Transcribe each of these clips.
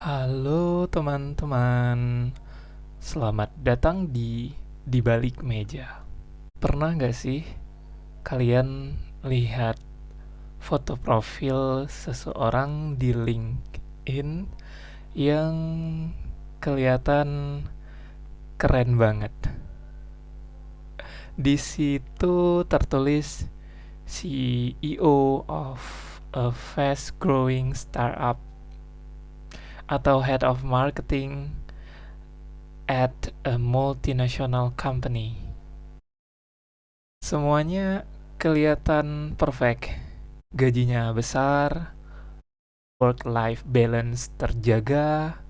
Halo teman-teman, selamat datang di balik meja. Pernah nggak sih kalian lihat foto profil seseorang di LinkedIn yang kelihatan keren banget? Di situ tertulis CEO of a fast growing startup atau Head of Marketing at a multinational company. Semuanya kelihatan perfect. Gajinya besar, work-life balance terjaga,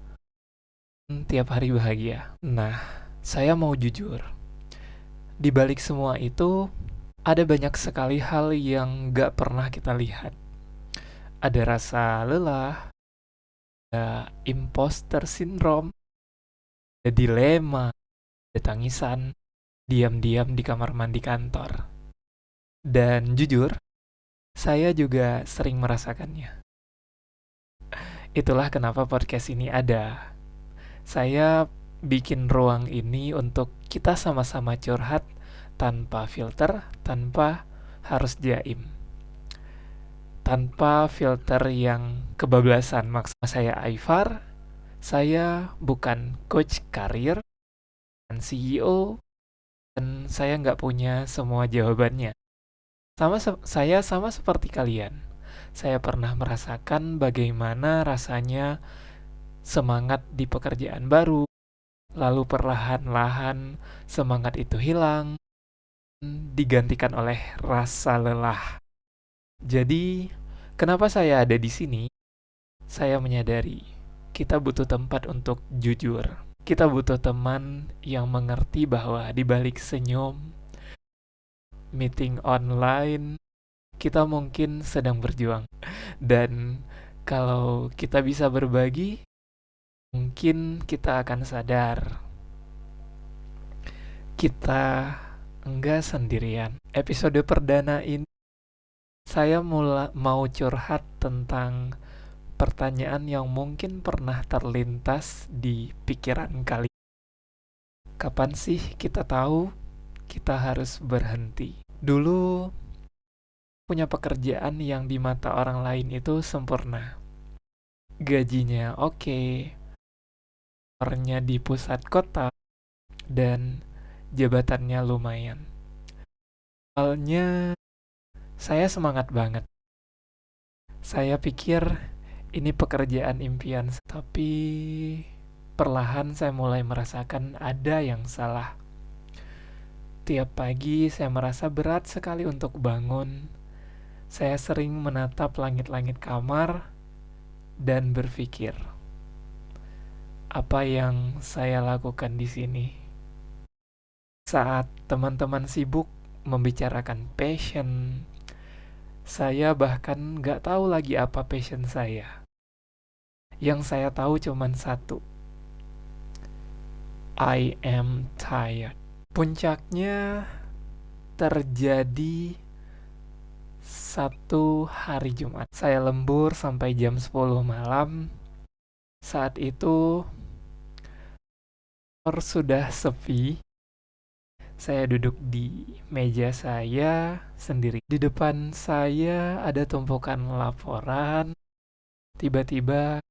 tiap hari bahagia. Nah, saya mau jujur, di balik semua itu ada banyak sekali hal yang gak pernah kita lihat. Ada rasa lelah, ada imposter syndrome, ada dilema, ada tangisan, diam-diam di kamar mandi kantor. Dan jujur, saya juga sering merasakannya. Itulah kenapa podcast ini ada. Saya bikin ruang ini untuk kita sama-sama curhat tanpa filter, tanpa harus jaim. Tanpa filter yang kebablasan. Maksud saya Aifar, saya bukan coach karir, bukan CEO, dan saya nggak punya semua jawabannya. Saya sama seperti kalian. Saya pernah merasakan bagaimana rasanya semangat di pekerjaan baru, lalu perlahan-lahan semangat itu hilang, digantikan oleh rasa lelah. Jadi, kenapa saya ada di sini? Saya menyadari kita butuh tempat untuk jujur. Kita butuh teman yang mengerti bahwa di balik senyum, meeting online, kita mungkin sedang berjuang. Dan kalau kita bisa berbagi, mungkin kita akan sadar kita enggak sendirian. Episode perdana ini saya mau curhat tentang pertanyaan yang mungkin pernah terlintas di pikiran kalian. Kapan sih kita tahu kita harus berhenti? Dulu punya pekerjaan yang di mata orang lain itu sempurna. Gajinya oke, kantornya di pusat kota, dan jabatannya lumayan. Awalnya saya semangat banget. Saya pikir ini pekerjaan impian, tapi perlahan saya mulai merasakan ada yang salah. Tiap pagi saya merasa berat sekali untuk bangun. Saya sering menatap langit-langit kamar dan berpikir, apa yang saya lakukan di sini? Saat teman-teman sibuk membicarakan passion, saya bahkan gak tahu lagi apa passion saya. Yang saya tahu cuma satu, I am tired. Puncaknya terjadi satu hari Jumat. Saya lembur sampai jam 10 malam. Saat itu sudah sepi. Saya duduk di meja saya sendiri. Di depan saya ada tumpukan laporan. Tiba-tiba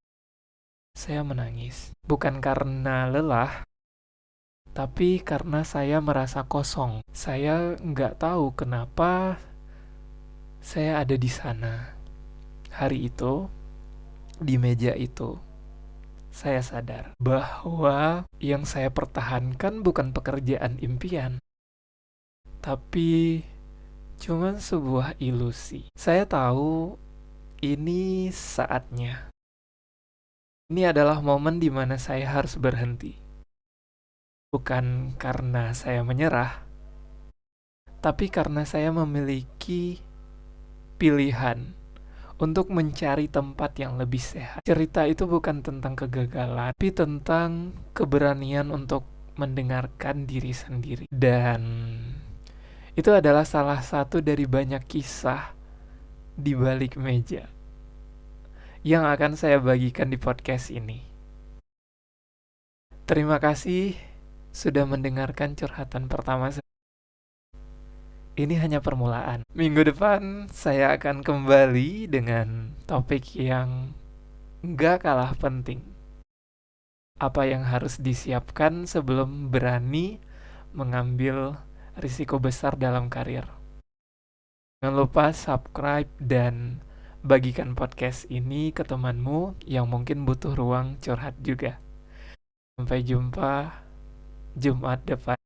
saya menangis. Bukan karena lelah, tapi karena saya merasa kosong. Saya nggak tahu kenapa saya ada di sana. Hari itu, di meja itu, saya sadar bahwa yang saya pertahankan bukan pekerjaan impian, tapi cuma sebuah ilusi. Saya tahu ini saatnya. Ini adalah momen di mana saya harus berhenti. Bukan karena saya menyerah, tapi karena saya memiliki pilihan untuk mencari tempat yang lebih sehat. Cerita itu bukan tentang kegagalan, tapi tentang keberanian untuk mendengarkan diri sendiri. Dan itu adalah salah satu dari banyak kisah di balik meja yang akan saya bagikan di podcast ini. Terima kasih sudah mendengarkan curhatan pertama saya. Ini hanya permulaan. Minggu depan saya akan kembali dengan topik yang nggak kalah penting. Apa yang harus disiapkan sebelum berani mengambil risiko besar dalam karir. Jangan lupa subscribe dan bagikan podcast ini ke temanmu yang mungkin butuh ruang curhat juga. Sampai jumpa Jumat depan.